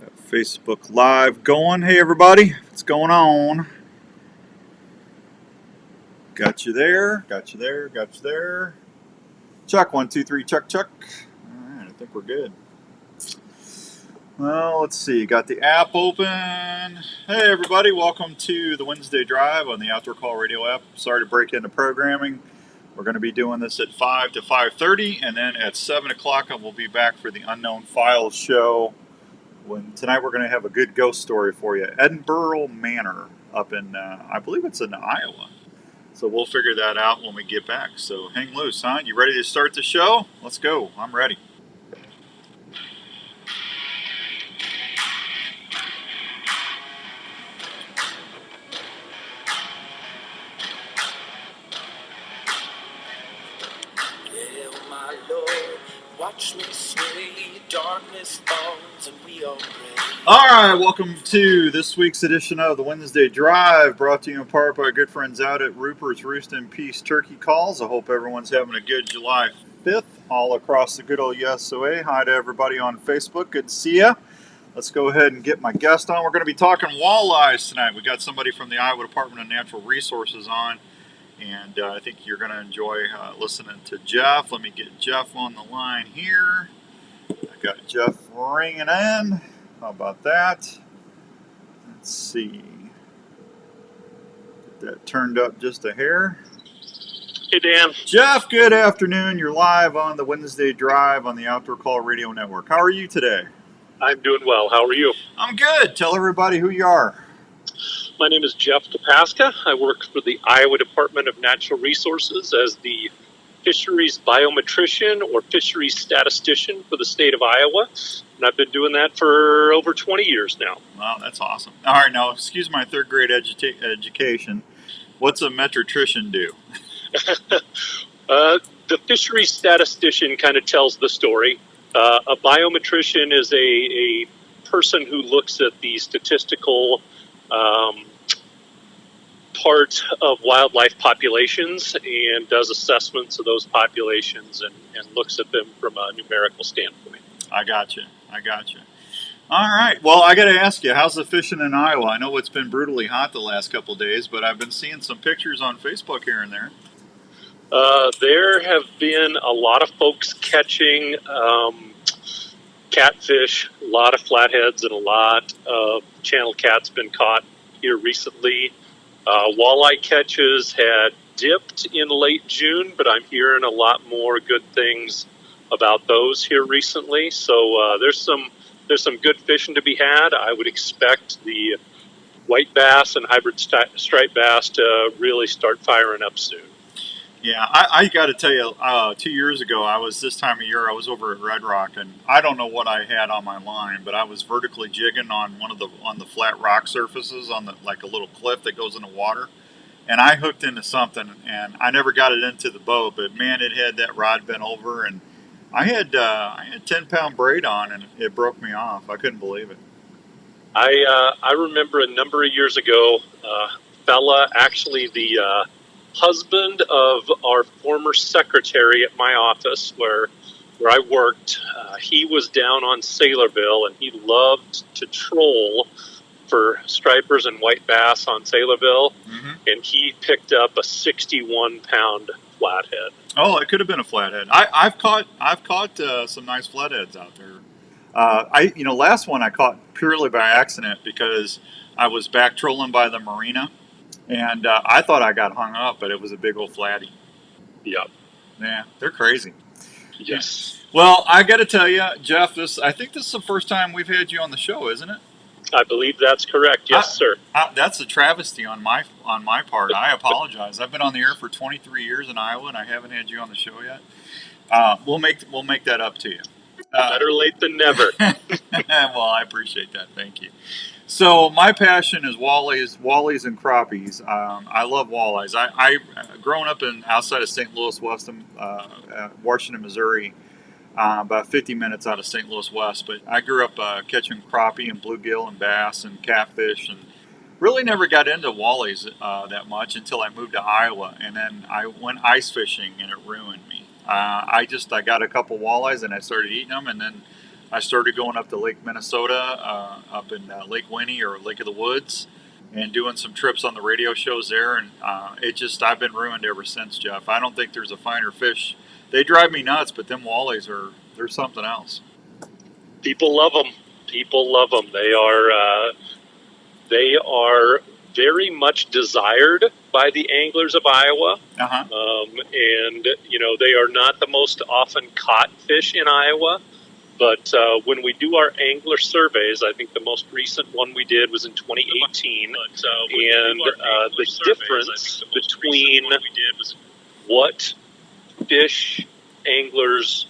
Facebook Live going. Hey everybody, what's going on? Got you there, got you there, got you there. Check, 1, 2, 3, check, check. Alright, I think we're good. Well, let's see, got the app open. Hey everybody, welcome to the Wednesday Drive on the Outdoor Call Radio app. Sorry to break into programming. We're going to be doing this at 5 to 5:30, and then at 7 o'clock we'll be back for the Unknown Files show. Tonight we're going to have a good ghost story for you. Edinburgh Manor up in, I believe it's in Iowa. So we'll figure that out when we get back. So hang loose, huh? You ready to start the show? Let's go. I'm ready. Well, my Lord, watch me sway, darkness falls and we all pray. All right, welcome to this week's edition of the Wednesday Drive, brought to you in part by our good friends out at Rupert's Roost and Peace Turkey Calls. I hope everyone's having a good July 5th all across the good old USOA. Hi to everybody on Facebook. Good to see you. Let's go ahead and get my guest on. We're going to be talking walleyes tonight. We got somebody from the Iowa Department of Natural Resources on, and I think you're going to enjoy listening to Jeff. Let me get Jeff on the line here. I got Jeff ringing in. How about that? Let's see. Get that turned up just a hair. Hey, Dan. Jeff, good afternoon. You're live on the Wednesday Drive on the Outdoor Call Radio Network. How are you today? I'm doing well. How are you? I'm good. Tell everybody who you are. My name is Jeff DePasca. I work for the Iowa Department of Natural Resources as the fisheries biometrician or fisheries statistician for the state of Iowa. And I've been doing that for over 20 years now. Wow, that's awesome. All right, now, excuse my third grade education. What's a metrician do? The fisheries statistician kind of tells the story. A biometrician is a person who looks at the statistical part of wildlife populations and does assessments of those populations and looks at them from a numerical standpoint. I got you. All right. Well, I got to ask you, how's the fishing in Iowa? I know it's been brutally hot the last couple of days, but I've been seeing some pictures on Facebook here and there. There have been a lot of folks catching catfish, a lot of flatheads, and a lot of channel cat's been caught here recently. Walleye catches had dipped in late June, but I'm hearing a lot more good things about those here recently. So there's some good fishing to be had. I would expect the white bass and hybrid striped bass to really start firing up soon. Yeah, I got to tell you, 2 years ago, this time of year, I was over at Red Rock, and I don't know what I had on my line, but I was vertically jigging on on the flat rock surfaces on like a little cliff that goes in the water, and I hooked into something, and I never got it into the boat, but man, it had that rod bent over, and I had 10-pound braid on, and it broke me off. I couldn't believe it. I remember a number of years ago, fella, actually the husband of our former secretary at my office where I worked, he was down on Sailorville, and he loved to troll for stripers and white bass on Sailorville, and he picked up a 61-pound flathead. Oh, it could have been a flathead. I've caught some nice flatheads out there. Last one I caught purely by accident because I was back trolling by the marina. And I thought I got hung up, but it was a big old flatty. Yep. Yeah, they're crazy. Yes. Well, I got to tell you, Jeff, I think this is the first time we've had you on the show, isn't it? I believe that's correct. Yes, sir. That's a travesty on my part. I apologize. I've been on the air for 23 years in Iowa, and I haven't had you on the show yet. We'll make that up to you. Better late than never. Well, I appreciate that. Thank you. So my passion is walleyes and crappies. I love walleyes. I grown up outside of St. Louis, Washington, Missouri, about 50 minutes out of St. Louis West. But I grew up catching crappie and bluegill and bass and catfish, and really never got into walleyes that much until I moved to Iowa, and then I went ice fishing, and it ruined me. I got a couple walleyes, and I started eating them, and then I started going up to Lake Minnesota, up in Lake Winnie or Lake of the Woods, and doing some trips on the radio shows there. And I've been ruined ever since, Jeff. I don't think there's a finer fish. They drive me nuts, but them Wallys they're something else. People love them. People love them. They are very much desired by the anglers of Iowa. And, they are not the most often caught fish in Iowa. But when we do our angler surveys, I think the most recent one we did was in 2018. And the difference between what fish anglers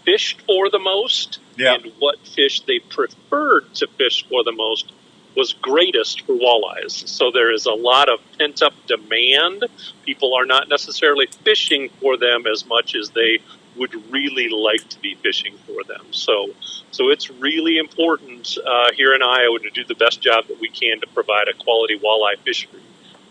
fished for the most and what fish they preferred to fish for the most was greatest for walleyes. So there is a lot of pent-up demand. People are not necessarily fishing for them as much as they would really like to be fishing for them. So it's really important here in Iowa to do the best job that we can to provide a quality walleye fishery,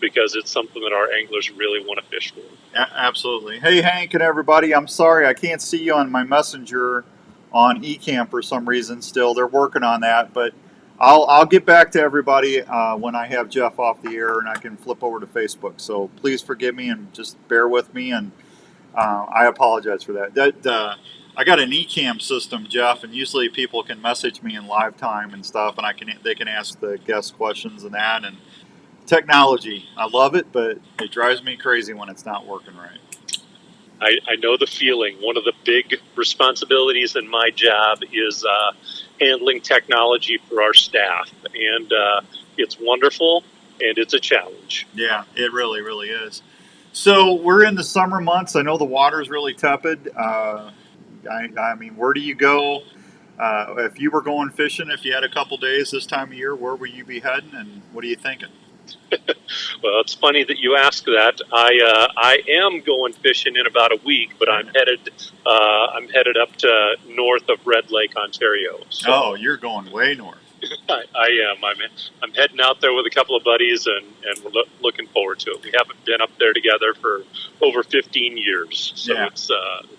because it's something that our anglers really want to fish for. Absolutely. Hey, Hank and everybody, I'm sorry I can't see you on my messenger on eCamp for some reason still. They're working on that, but I'll get back to everybody when I have Jeff off the air and I can flip over to Facebook. So please forgive me and just bear with me, and I apologize for that. I got an eCam system, Jeff, and usually people can message me in live time and stuff, and they can ask the guest questions and that. And technology, I love it, but it drives me crazy when it's not working right. I know the feeling. One of the big responsibilities in my job is handling technology for our staff, and it's wonderful and it's a challenge. Yeah, it really, really is. So we're in the summer months. I know the water's really tepid. I mean, where do you go if you were going fishing? If you had a couple days this time of year, where would you be heading, and what are you thinking? Well, it's funny that you ask that. I am going fishing in about a week, but I'm headed up to north of Red Lake, Ontario. So oh, you're going way north. I am. I'm heading out there with a couple of buddies, and we're looking forward to it. We haven't been up there together for over 15 years, so it's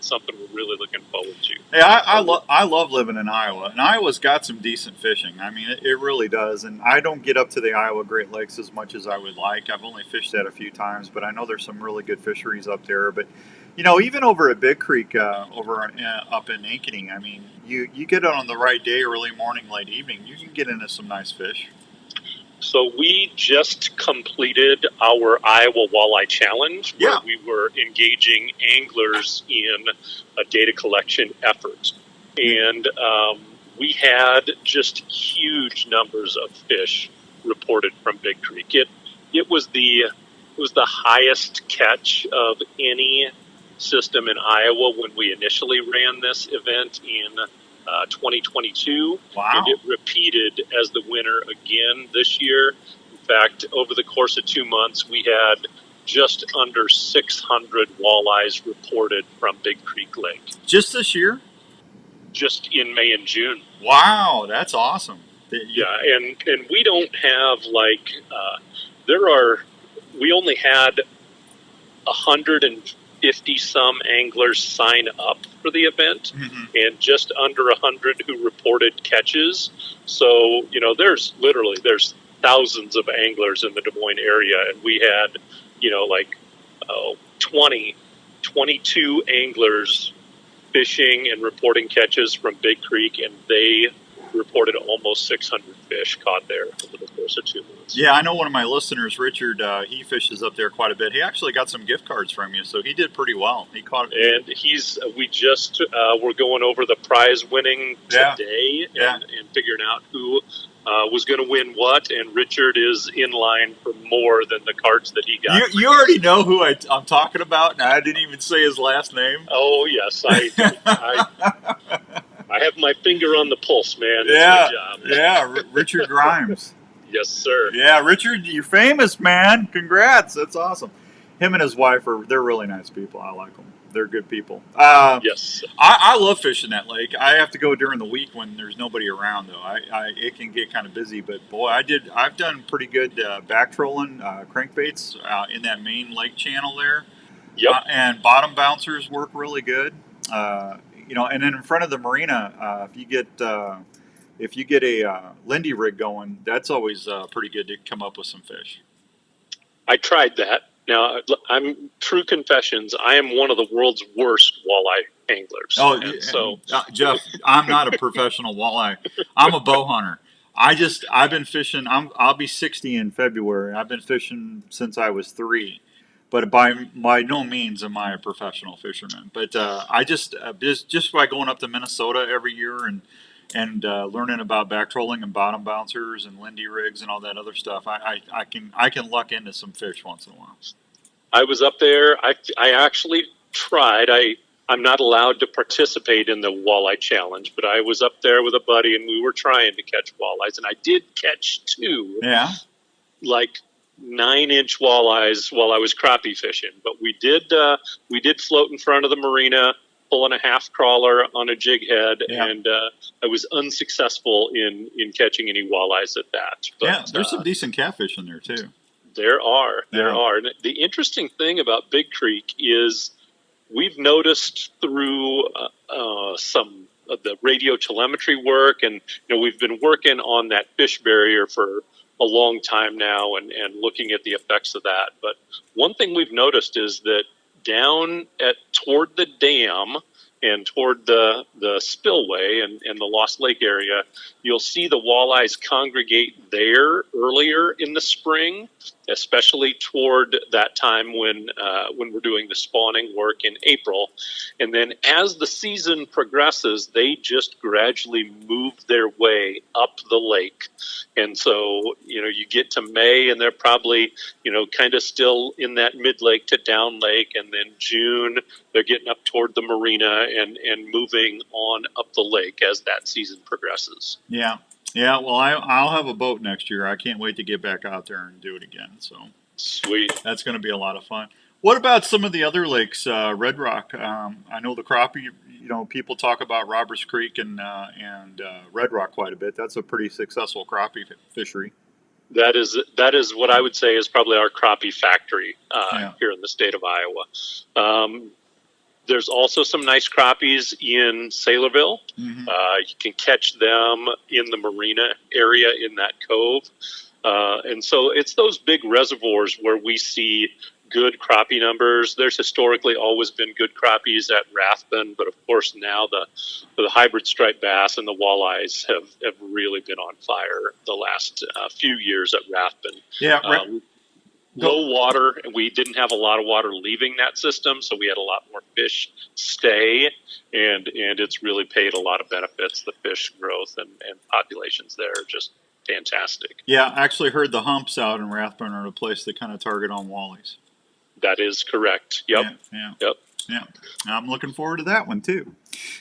something we're really looking forward to. Hey, I love living in Iowa, and Iowa's got some decent fishing. I mean, it really does. And I don't get up to the Iowa Great Lakes as much as I would like. I've only fished that a few times, but I know there's some really good fisheries up there. But even over at Big Creek, up in Ankeny, I mean, you get it on the right day, early morning, late evening, you can get into some nice fish. So we just completed our Iowa Walleye Challenge, where we were engaging anglers in a data collection effort. And we had just huge numbers of fish reported from Big Creek. It was the highest catch of any system in Iowa when we initially ran this event in 2022. Wow. And it repeated as the winner again this year. In fact, over the course of 2 months, we had just under 600 walleyes reported from Big Creek Lake. Just this year? Just in May and June. Wow, that's awesome. Yeah, and we don't have we only had 150 some anglers sign up for the event, and just under 100 who reported catches. So there's thousands of anglers in the Des Moines area, and we had 22 anglers fishing and reporting catches from Big Creek, and they reported almost 600 fish caught there over the course of 2 months. Yeah, I know one of my listeners, Richard, he fishes up there quite a bit. He actually got some gift cards from you, so he did pretty well. He caught it. And we're going over the prize winning today and figuring out who was going to win what, and Richard is in line for more than the cards that he got. You already know who I'm talking about, and I didn't even say his last name. Oh, yes, I have my finger on the pulse, man. That's my job. Richard Grimes. Yes, sir. Yeah, Richard, you're famous, man. Congrats. That's awesome. Him and his wife they're really nice people. I like them. They're good people. Yes. I love fishing that lake. I have to go during the week when there's nobody around, though. It can get kind of busy, but boy, I've done pretty good back trolling crankbaits in that main lake channel there. Yep. And bottom bouncers work really good. and then in front of the marina, if you get a Lindy rig going, that's always pretty good to come up with some fish. I tried that. Now, I'm true confessions. I am one of the world's worst walleye anglers. Oh, and so Jeff, I'm not a professional walleye. I'm a bow hunter. I've been fishing. I'll be 60 in February. I've been fishing since I was 3, but by no means am I a professional fisherman. But I just by going up to Minnesota every year and learning about back trolling and bottom bouncers and Lindy rigs and all that other stuff, I can luck into some fish once in a while. I was up there. I actually tried. I'm not allowed to participate in the walleye challenge, but I was up there with a buddy and we were trying to catch walleyes, and I did catch 2. Yeah. Like 9-inch walleyes while I was crappie fishing. But we did float in front of the marina, pulling a half crawler on a jig head, and I was unsuccessful in catching any walleyes at that. But, there's some decent catfish in there too. There are. And the interesting thing about Big Creek is we've noticed through some of the radio telemetry work, and we've been working on that fish barrier for a long time now and looking at the effects of that. But one thing we've noticed is that down toward the dam and toward the spillway and the Lost Lake area, you'll see the walleyes congregate there earlier in the spring, especially toward that time when we're doing the spawning work in April. And then as the season progresses, they just gradually move their way up the lake. And so, you get to May and they're probably, kind of still in that mid-lake to down lake. And then June, they're getting up toward the marina and moving on up the lake as that season progresses. Yeah. Yeah, well, I'll have a boat next year. I can't wait to get back out there and do it again. So sweet. That's going to be a lot of fun. What about some of the other lakes, Red Rock? I know the crappie. People talk about Roberts Creek and Red Rock quite a bit. That's a pretty successful crappie fishery. That is what I would say is probably our crappie factory here in the state of Iowa. There's also some nice crappies in Saylorville. Mm-hmm. You can catch them in the marina area in that cove. And so it's those big reservoirs where we see good crappie numbers. There's historically always been good crappies at Rathbun, but of course now the hybrid striped bass and the walleyes have really been on fire the last few years at Rathbun. Yeah. Low water, and we didn't have a lot of water leaving that system, so we had a lot more fish stay, and it's really paid a lot of benefits. The fish growth and populations there are just fantastic. Yeah, I actually heard the humps out in Rathbun are a place they kind of target on walleyes. That is correct. Yep. Yeah. I'm looking forward to that one too.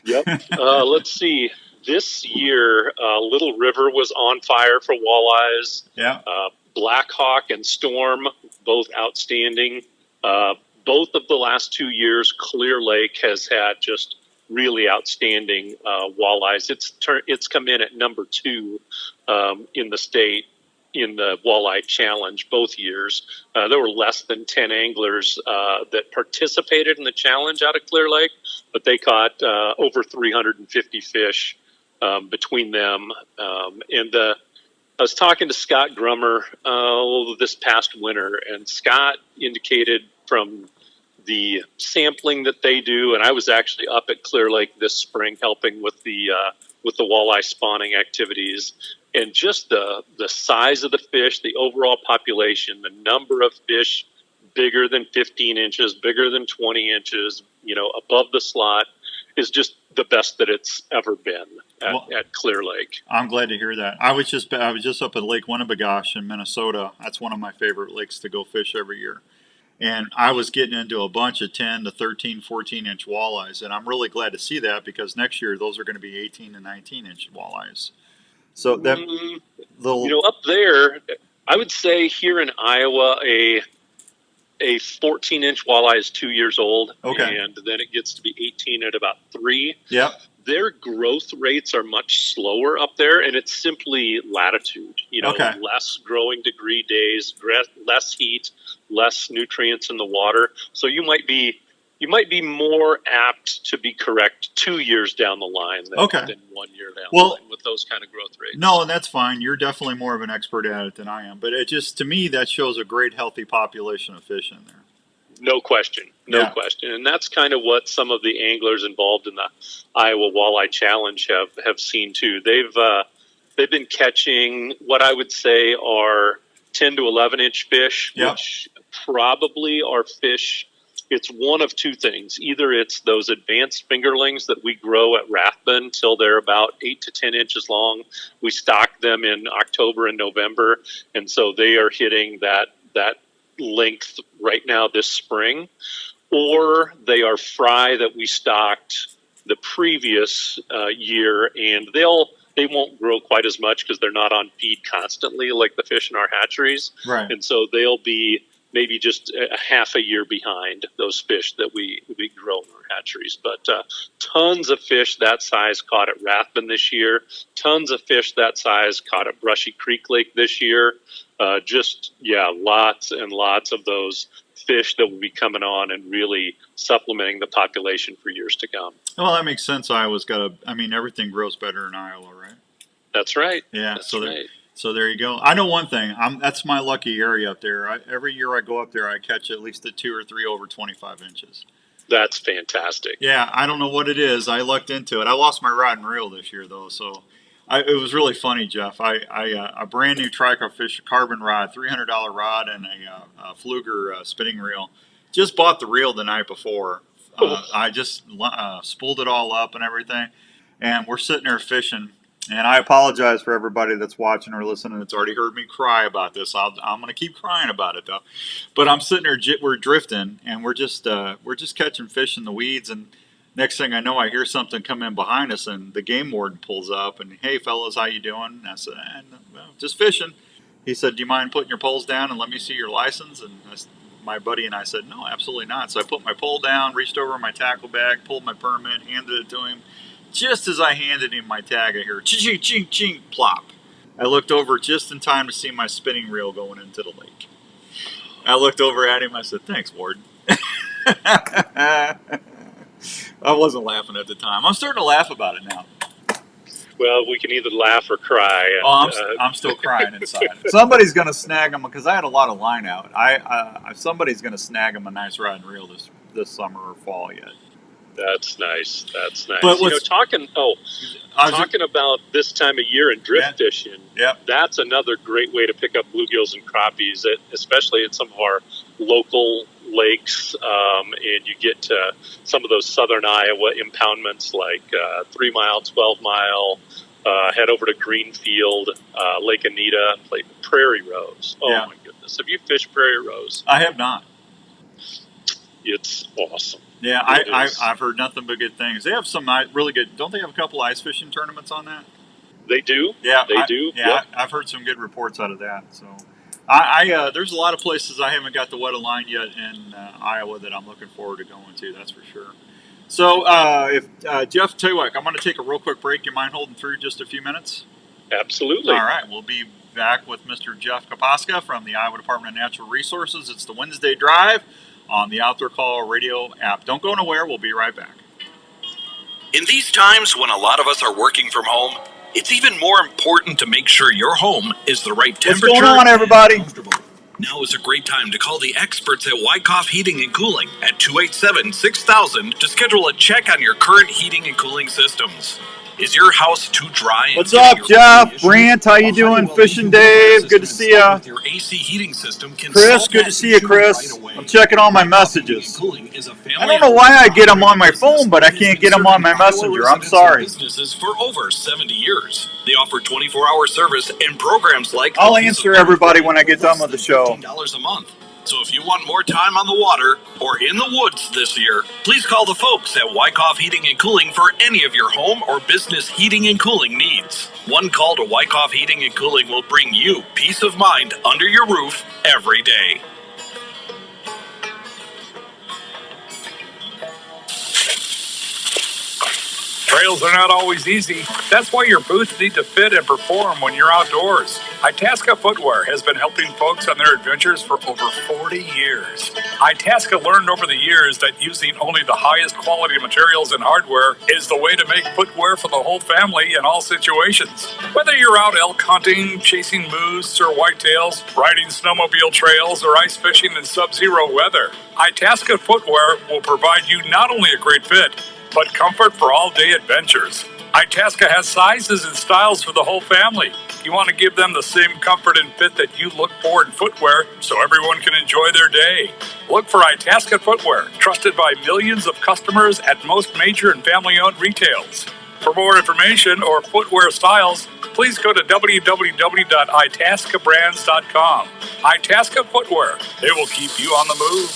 Yep. Let's see. This year, Little River was on fire for walleyes. Yeah. Black Hawk and Storm, both outstanding. Both of the last 2 years, Clear Lake has had just really outstanding walleyes. It's come in at number 2 in the state in the walleye challenge both years. There were less than 10 anglers that participated in the challenge out of Clear Lake, but they caught over 350 fish between them. I was talking to Scott Grummer this past winter, and Scott indicated from the sampling that they do, and I was actually up at Clear Lake this spring helping with the walleye spawning activities, and just the size of the fish, the overall population, the number of fish bigger than 15 inches, bigger than 20 inches, above the slot, is just the best that it's ever been at Clear Lake. I'm glad to hear that. I was just up at Lake Winnebagosh in Minnesota. That's one of my favorite lakes to go fish every year. And I was getting into a bunch of 10 to 13, 14-inch walleyes. And I'm really glad to see that because next year those are going to be 18 to 19-inch walleyes. So that up there, I would say here in Iowa, a 14-inch walleye is 2 years old. Okay. And then it gets to be 18 at about 3. Yep. Their growth rates are much slower up there, and it's simply latitude. Less growing degree days, less heat, less nutrients in the water. So you might be you might be more apt to be correct 2 years down the line than 1 year down the line with those kind of growth rates. No, and that's fine. You're definitely more of an expert at it than I am. But it just, to me, that shows a great healthy population of fish in there. No question. No question. And that's kind of what some of the anglers involved in the Iowa Walleye Challenge have seen too. They've been catching what I would say are 10 to 11 inch fish, which probably are fish. It's one of two things. Either it's those advanced fingerlings that we grow at Rathbun till they're about 8 to 10 inches long. We stock them in October and November, and so they are hitting that length right now this spring, or they are fry that we stocked the previous year, and they won't grow quite as much because they're not on feed constantly like the fish in our hatcheries, right? And so they'll be maybe just a half a year behind those fish that we grow in our hatcheries. But tons of fish that size caught at Rathbun this year. Tons of fish that size caught at Brushy Creek Lake this year. Lots and lots of those fish that will be coming on and really supplementing the population for years to come. Well, that makes sense. Iowa's got everything grows better in Iowa, right? That's right. Yeah. That's right. So there you go. I know one thing. That's my lucky area up there. Every year I go up there, I catch at least 2 or 3 over 25 inches. That's fantastic. Yeah, I don't know what it is. I lucked into it. I lost my rod and reel this year, though, so it was really funny, Jeff. A brand new Tricofish carbon rod, $300 rod, and a Fluger spinning reel. Just bought the reel the night before. I just spooled it all up and everything, and we're sitting there fishing. And I apologize for everybody that's watching or listening that's already heard me cry about this. I'm going to keep crying about it, though. But I'm sitting there, we're drifting, and we're just catching fish in the weeds. And next thing I know, I hear something come in behind us, and the game warden pulls up. And, hey, fellas, how you doing? And I said, well, just fishing. He said, do you mind putting your poles down and let me see your license? And my buddy and I said, no, absolutely not. So I put my pole down, reached over my tackle bag, pulled my permit, handed it to him. Just as I handed him my tag, I hear ching, ching, ching, plop. I looked over just in time to see my spinning reel going into the lake. I looked over at him. I said, thanks, Ward. I wasn't laughing at the time. I'm starting to laugh about it now. Well, we can either laugh or cry. I'm still crying inside. Somebody's going to snag them because I had a lot of line out. Somebody's going to snag them a nice rod and reel this summer or fall yet. That's nice. That's nice. But talking about this time of year and drift fishing, that's another great way to pick up bluegills and crappies, especially at some of our local lakes. And you get to some of those southern Iowa impoundments like 3 Mile, 12 Mile, head over to Greenfield, Lake Anita, Prairie Rose. Oh, my goodness. Have you fished Prairie Rose? I have not. It's awesome. Yeah, I've heard nothing but good things. They have some really good. Don't they have a couple ice fishing tournaments on that? They do. Yeah, they do. Yeah, I've heard some good reports out of that. So, there's a lot of places I haven't got the wet line yet in Iowa that I'm looking forward to going to. That's for sure. So, Jeff, tell you what, I'm going to take a real quick break. You mind holding through just a few minutes? Absolutely. All right, we'll be back with Mr. Jeff Kapaska from the Iowa Department of Natural Resources. It's the Wednesday Drive on the Outdoor Call Radio app. Don't go nowhere. We'll be right back. In these times when a lot of us are working from home, it's even more important to make sure your home is the right temperature. What's going on, everybody? Now is a great time to call the experts at Wyckoff Heating and Cooling at 287-6000 to schedule a check on your current heating and cooling systems. Is your house too dry? What's up, Jeff? Brant, how you doing? Fishing Dave, good to see you. Your AC heating system can Chris, good to see you, Chris. I'm checking all my messages. I don't know why I get them on my phone, but I can't get them on my messenger. I'm sorry. Businesses for over 70 years. They offer 24-hour service and programs like. I'll answer everybody when I get done with the show. $15 a month. So if you want more time on the water or in the woods this year, please call the folks at Wyckoff Heating and Cooling for any of your home or business heating and cooling needs. One call to Wyckoff Heating and Cooling will bring you peace of mind under your roof every day. Trails are not always easy. That's why your boots need to fit and perform when you're outdoors. Itasca Footwear has been helping folks on their adventures for over 40 years. Itasca learned over the years that using only the highest quality materials and hardware is the way to make footwear for the whole family in all situations. Whether you're out elk hunting, chasing moose or whitetails, riding snowmobile trails, or ice fishing in sub-zero weather, Itasca Footwear will provide you not only a great fit, but comfort for all-day adventures. Itasca has sizes and styles for the whole family. You want to give them the same comfort and fit that you look for in footwear so everyone can enjoy their day. Look for Itasca Footwear, trusted by millions of customers at most major and family-owned retails. For more information or footwear styles, please go to www.itascabrands.com. Itasca Footwear. It will keep you on the move.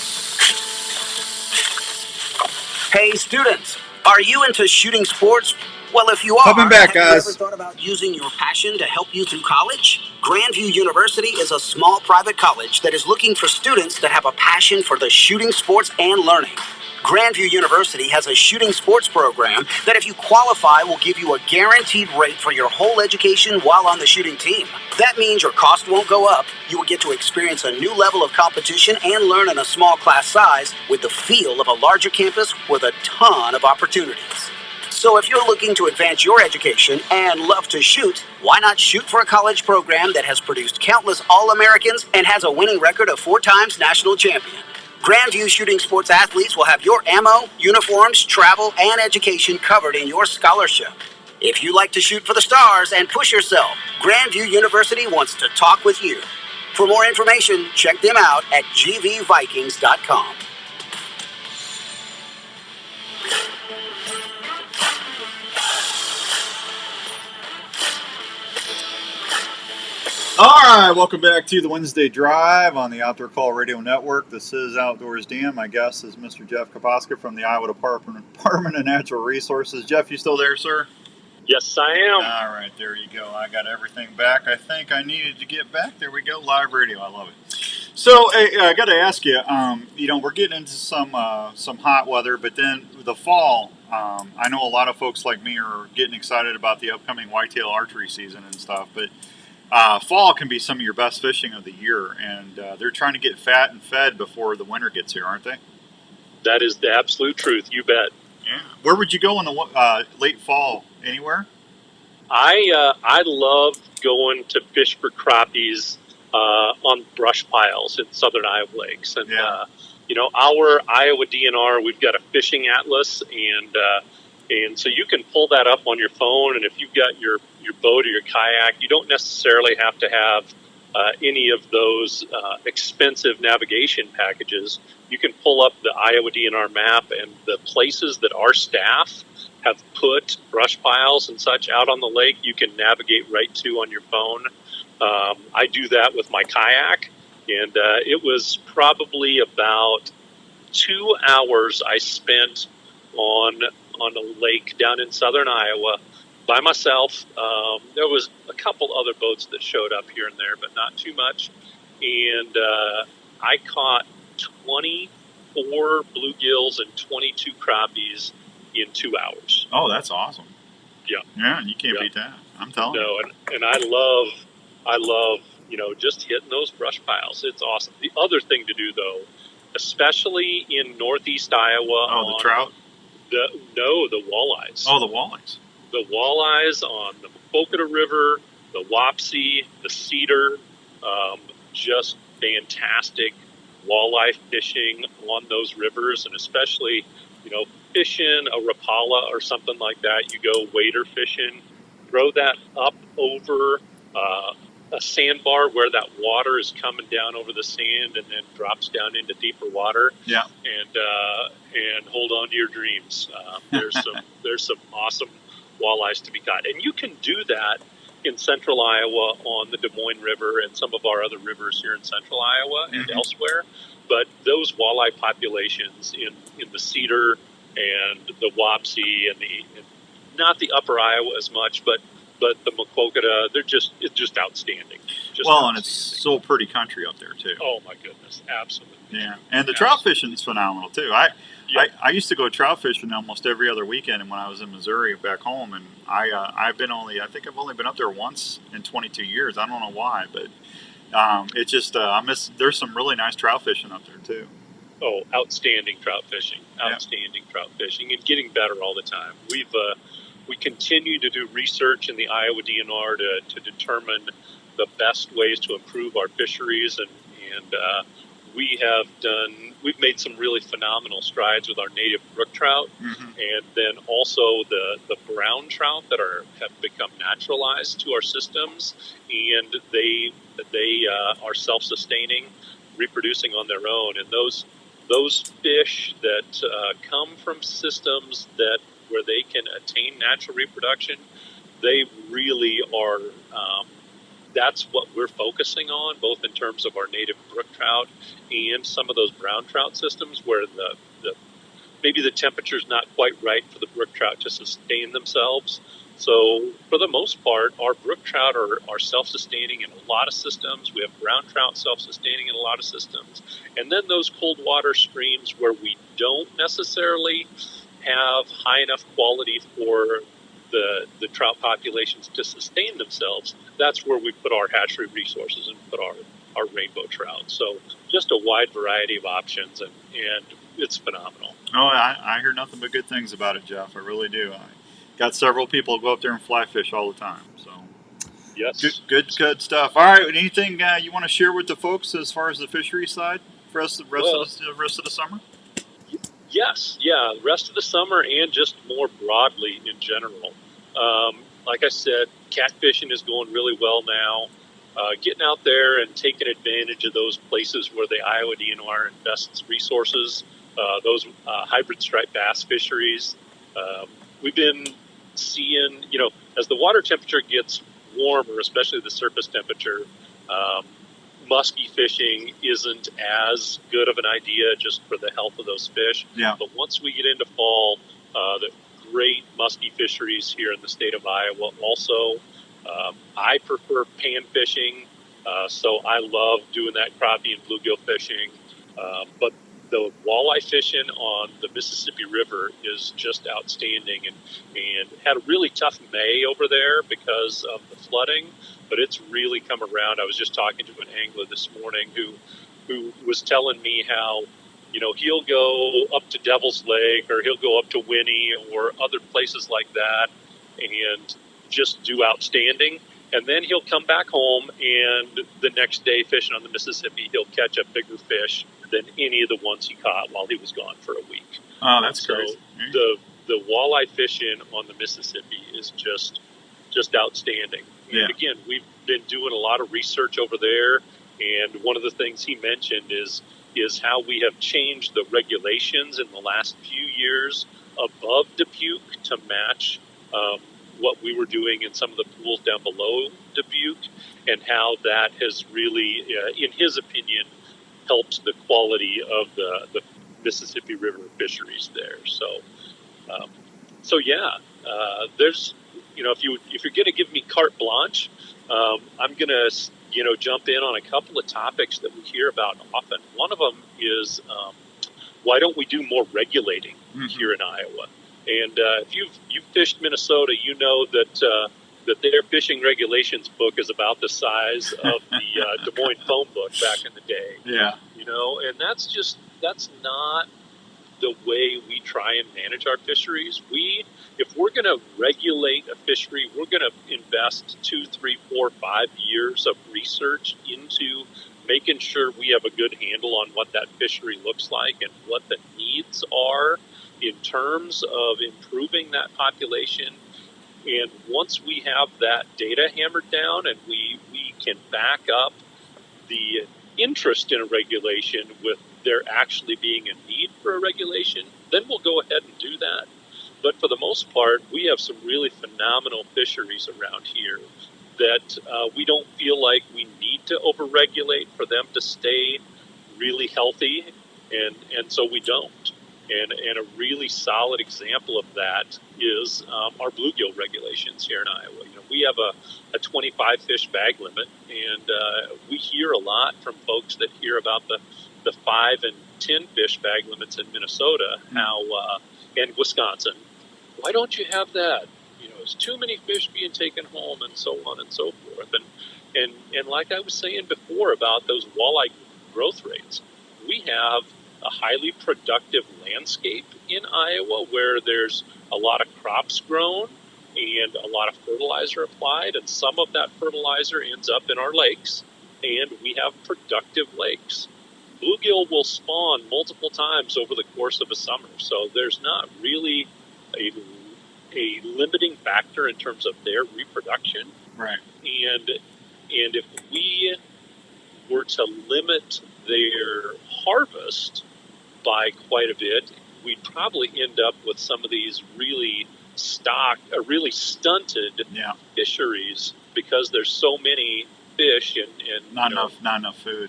Hey, students, are you into shooting sports? Well, if you are, Coming back, have you guys. ever thought about using your passion to help you through college? Grandview University is a small private college that is looking for students that have a passion for the shooting sports and learning. Grandview University has a shooting sports program that, if you qualify, will give you a guaranteed rate for your whole education while on the shooting team. That means your cost won't go up. You will get to experience a new level of competition and learn in a small class size with the feel of a larger campus with a ton of opportunities. So if you're looking to advance your education and love to shoot, why not shoot for a college program that has produced countless All-Americans and has a winning record of 4 times national champion? Grandview Shooting Sports athletes will have your ammo, uniforms, travel, and education covered in your scholarship. If you like to shoot for the stars and push yourself, Grandview University wants to talk with you. For more information, check them out at gvvikings.com. All right, welcome back to the Wednesday Drive on the Outdoor Call Radio Network. This is Outdoors Dan. My guest is Mr. Jeff Kaposka from the Iowa Department of Natural Resources. Jeff, you still there, sir? Yes, I am. All right, there you go. I got everything back I think I needed to get back. There we go, live radio. I love it. So I got to ask you, we're getting into some hot weather, but then the fall, I know a lot of folks like me are getting excited about the upcoming whitetail archery season and stuff, but fall can be some of your best fishing of the year, and they're trying to get fat and fed before the winter gets here, aren't they? That is the absolute truth. You bet. Yeah. Where would you go in the late fall? Anywhere? I love going to fish for crappies on brush piles in southern Iowa lakes, and our Iowa DNR, we've got a fishing atlas, and so you can pull that up on your phone, and if you've got your boat or your kayak, you don't necessarily have to have any of those expensive navigation packages. You can pull up the Iowa DNR map, and the places that our staff have put brush piles and such out on the lake, you can navigate right to on your phone. I do that with my kayak, and it was probably about 2 hours I spent on a lake down in southern Iowa by myself. There was a couple other boats that showed up here and there, but not too much. And I caught 24 bluegills and 22 crappies in 2 hours. Oh, that's awesome. Yeah. Yeah, you can't beat that. I'm telling you. No, and I love, just hitting those brush piles. It's awesome. The other thing to do, though, especially in northeast Iowa. Oh, the trout? The walleyes. Oh, the walleyes. The walleyes on the Maquoketa River, the Wapsie, the Cedar, just fantastic walleye fishing on those rivers, and especially, fishing a Rapala or something like that. You go wader fishing, throw that up over a sandbar where that water is coming down over the sand and then drops down into deeper water. Yeah. And hold on to your dreams. There's some awesome walleyes to be caught, and you can do that in central Iowa on the Des Moines River and some of our other rivers here in central Iowa and elsewhere. But those walleye populations in the Cedar and the Wapsie and not the upper Iowa as much, but the Maquoketa, it's just outstanding. Just well, and it's outstanding. so pretty country up there too. Oh my goodness, absolutely. Yeah, and the trout fishing is phenomenal too. I used to go trout fishing almost every other weekend when I was in Missouri back home, and I think I've only been up there once in 22 years. I don't know why, but it's just I miss. There's some really nice trout fishing up there too. Oh, outstanding trout fishing, outstanding trout fishing, and getting better all the time. We continue to do research in the Iowa DNR to determine the best ways to improve our fisheries, and we've made some really phenomenal strides with our native brook trout, and then also the brown trout that have become naturalized to our systems, and they are self-sustaining, reproducing on their own, and those fish that come from systems where they can attain natural reproduction, they really are. That's what we're focusing on, both in terms of our native brook trout and some of those brown trout systems where maybe the temperature's not quite right for the brook trout to sustain themselves. So for the most part, our brook trout are self-sustaining in a lot of systems. We have brown trout self-sustaining in a lot of systems. And then those cold water streams where we don't necessarily have high enough quality for the trout populations to sustain themselves, that's where we put our hatchery resources and put our rainbow trout. So just a wide variety of options, and it's phenomenal. Oh, I hear nothing but good things about it, Jeff. I really do. I got several people who go up there and fly fish all the time. So yes, good stuff. All right, anything you want to share with the folks as far as the fishery side for us the rest of the summer? Yes, yeah, rest of the summer and just more broadly in general. Like I said, catfishing is going really well now. Getting out there and taking advantage of those places where the Iowa DNR invests resources, those hybrid striped bass fisheries. We've been seeing, as the water temperature gets warmer, especially the surface temperature, muskie fishing isn't as good of an idea just for the health of those fish. Yeah. But once we get into fall, the great muskie fisheries here in the state of Iowa also. I prefer pan fishing, so I love doing that crappie and bluegill fishing. But the walleye fishing on the Mississippi River is just outstanding, and had a really tough May over there because of the flooding, but it's really come around. I was just talking to an angler this morning who was telling me how, he'll go up to Devil's Lake or he'll go up to Winnie or other places like that and just do outstanding. And then he'll come back home, and the next day fishing on the Mississippi, he'll catch a bigger fish than any of the ones he caught while he was gone for a week. Oh, that's crazy. So the walleye fishing on the Mississippi is just outstanding. Yeah. And again, we've been doing a lot of research over there, and one of the things he mentioned is how we have changed the regulations in the last few years above Dubuque to match what we were doing in some of the pools down below Dubuque, and how that has really, in his opinion, helped the quality of the Mississippi River fisheries there. So yeah, there's, if you're going to give me carte blanche, I'm going to, jump in on a couple of topics that we hear about often. One of them is why don't we do more regulating here in Iowa? And if you've fished Minnesota, you know that their fishing regulations book is about the size of the Des Moines phone book back in the day. Yeah. And that's not the way we try and manage our fisheries. If we're going to regulate a fishery, we're going to invest 2, 3, 4, 5 years of research into making sure we have a good handle on what that fishery looks like and what the needs are in terms of improving that population. And once we have that data hammered down and we can back up the interest in a regulation with there actually being a need for a regulation, then we'll go ahead and do that. But for the most part, we have some really phenomenal fisheries around here that we don't feel like we need to overregulate for them to stay really healthy, and so we don't. And a really solid example of that is our bluegill regulations here in Iowa. we have a 25 fish bag limit, and we hear a lot from folks that hear about the 5 and 10 fish bag limits in Minnesota, and Wisconsin. Why don't you have that? There's too many fish being taken home, and so on and so forth. And like I was saying before about those walleye growth rates, we have a highly productive landscape in Iowa where there's a lot of crops grown and a lot of fertilizer applied, and some of that fertilizer ends up in our lakes, and we have productive lakes. Bluegill will spawn multiple times over the course of a summer, so there's not really a limiting factor in terms of their reproduction. Right. And if we were to limit their harvest by quite a bit, we'd probably end up with some of these really stunted fisheries because there's so many fish and not enough food.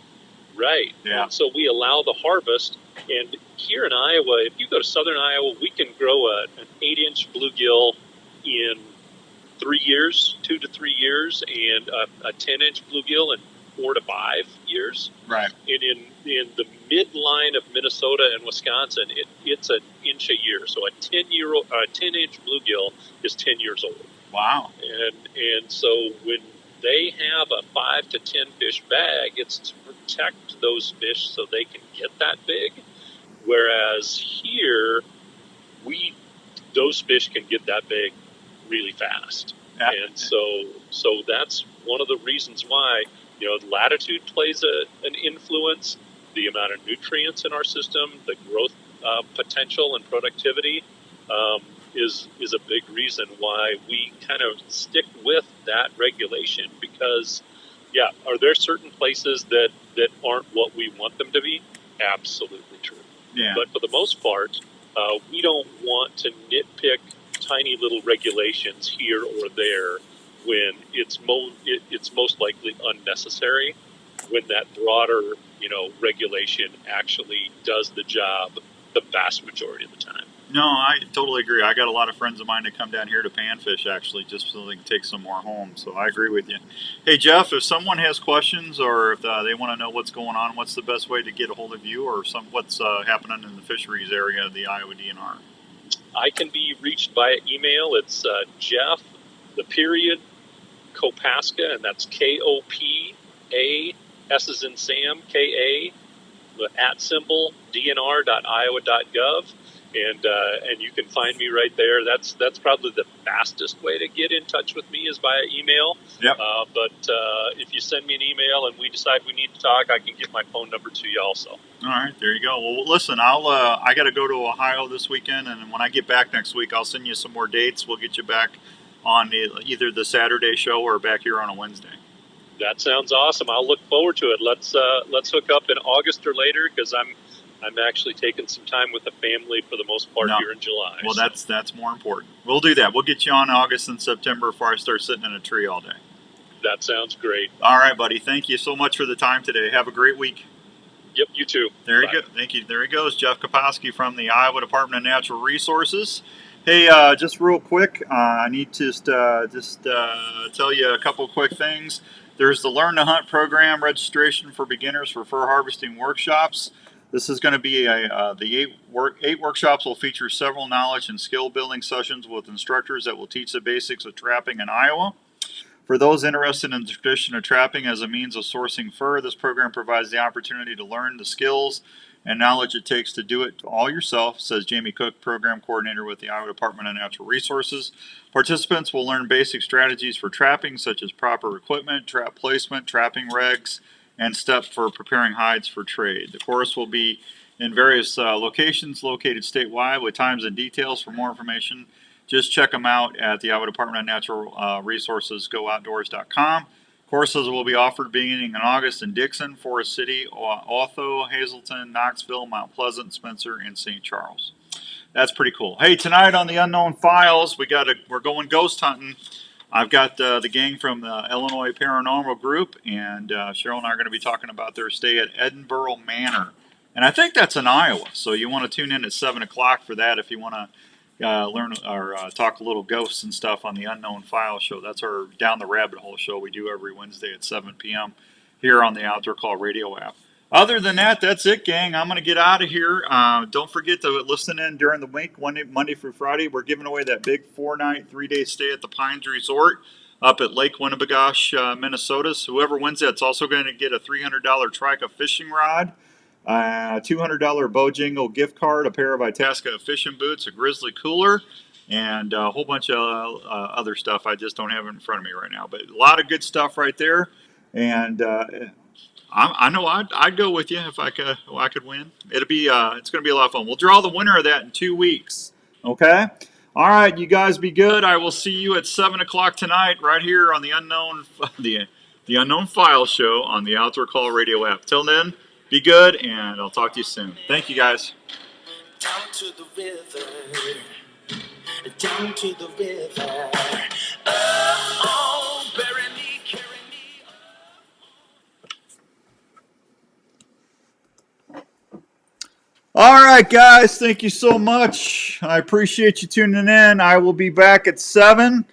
Right. Yeah. And so we allow the harvest. And here in Iowa, if you go to southern Iowa, we can grow an 8-inch bluegill in 3 years, 2 to 3 years, and a 10-inch bluegill in 4 to 5 years. Right. And in the midline of Minnesota and Wisconsin, it's an inch a year. So a 10-inch bluegill is 10 years old. Wow. And so when they have a 5 to 10 fish bag, it's to protect those fish so they can get that big. Whereas here, those fish can get that big really fast. Yeah. And so that's one of the reasons why, latitude plays an influence, the amount of nutrients in our system, the growth potential and productivity is a big reason why we kind of stick with that regulation because, are there certain places that aren't what we want them to be? Absolutely true. Yeah. But for the most part, we don't want to nitpick tiny little regulations here or there when it's most likely unnecessary, when that broader, regulation actually does the job the vast majority of the time. No, I totally agree. I got a lot of friends of mine that come down here to panfish, actually, just so they can take some more home. So I agree with you. Hey, Jeff, if someone has questions or if they want to know what's going on, what's the best way to get a hold of you or what's happening in the fisheries area of the Iowa DNR? I can be reached via email. It's Jeff, Kopaska, and that's K-O-P-A, S as in Sam, K-A, the @ dnr.iowa.gov. And you can find me right there. That's probably the fastest way to get in touch with me is via email. Yep. But if you send me an email and we decide we need to talk, I can get my phone number to you also. All right, there you go. Well, listen, I got to go to Ohio this weekend, and when I get back next week, I'll send you some more dates. We'll get you back on either the Saturday show or back here on a Wednesday. That sounds awesome. I'll look forward to it. Let's hook up in August or later because I'm actually taking some time with the family for the most part here in July. Well, that's more important. We'll do that. We'll get you on August and September before I start sitting in a tree all day. That sounds great. All right, buddy. Thank you so much for the time today. Have a great week. Yep, you too. There you go. Thank you. There he goes, Jeff Kopaski from the Iowa Department of Natural Resources. Hey, just real quick, I need to just tell you a couple quick things. There's the Learn to Hunt program registration for beginners for fur harvesting workshops. This is going to be the eight workshops will feature several knowledge and skill building sessions with instructors that will teach the basics of trapping in Iowa. For those interested in the tradition of trapping as a means of sourcing fur, this program provides the opportunity to learn the skills and knowledge it takes to do it all yourself, says Jamie Cook, Program Coordinator with the Iowa Department of Natural Resources. Participants will learn basic strategies for trapping, such as proper equipment, trap placement, trapping regs, and steps for preparing hides for trade. The course will be in various locations located statewide with times and details. For more information, just check them out at the Iowa Department of Natural Resources, gooutdoors.com. Courses will be offered beginning in August in Dixon, Forest City, Otho, Hazleton, Knoxville, Mount Pleasant, Spencer, and St. Charles. That's pretty cool. Hey, tonight on the Unknown Files, we're going ghost hunting. I've got the gang from the Illinois Paranormal Group, and Cheryl and I are going to be talking about their stay at Edinburgh Manor. And I think that's in Iowa, so you want to tune in at 7 o'clock for that if you want to learn or talk a little ghosts and stuff on the Unknown File show. That's our Down the Rabbit Hole show we do every Wednesday at 7 p.m. here on the Outdoor Call radio app. Other than that, that's it, gang. I'm going to get out of here. Don't forget to listen in during the week, Monday through Friday. We're giving away that big 4-night, 3-day stay at the Pines Resort up at Lake Winnebagosh, Minnesota. So whoever wins that's also going to get a $300 Trica fishing rod, $200 Bojangles gift card, a pair of Itasca fishing boots, a Grizzly cooler, and a whole bunch of other stuff I just don't have in front of me right now. But a lot of good stuff right there. And I know I'd go with you if I could win. It's going to be a lot of fun. We'll draw the winner of that in 2 weeks. Okay? All right, you guys be good. I will see you at 7 o'clock tonight right here on the Unknown File show on the Outdoor Call radio app. Till then, be good, and I'll talk to you soon. Thank you, guys. Down to the river, down to the river. Oh, bury me, carry me. All right, guys, thank you so much. I appreciate you tuning in. I will be back at 7.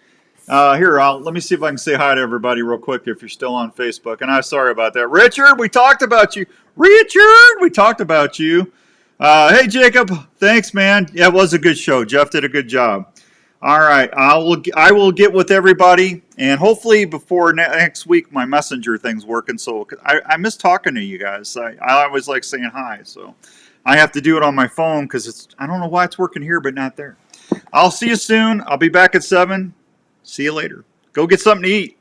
Let me see if I can say hi to everybody real quick if you're still on Facebook. And I'm sorry about that. Richard, we talked about you. Hey, Jacob, thanks, man. Yeah, it was a good show. Jeff did a good job. All right, I will get with everybody, and hopefully before next week my messenger thing's working. So I miss talking to you guys. I always like saying hi, so I have to do it on my phone because I don't know why it's working here but not there. I'll see you soon. I'll be back at 7. See you later. Go get something to eat.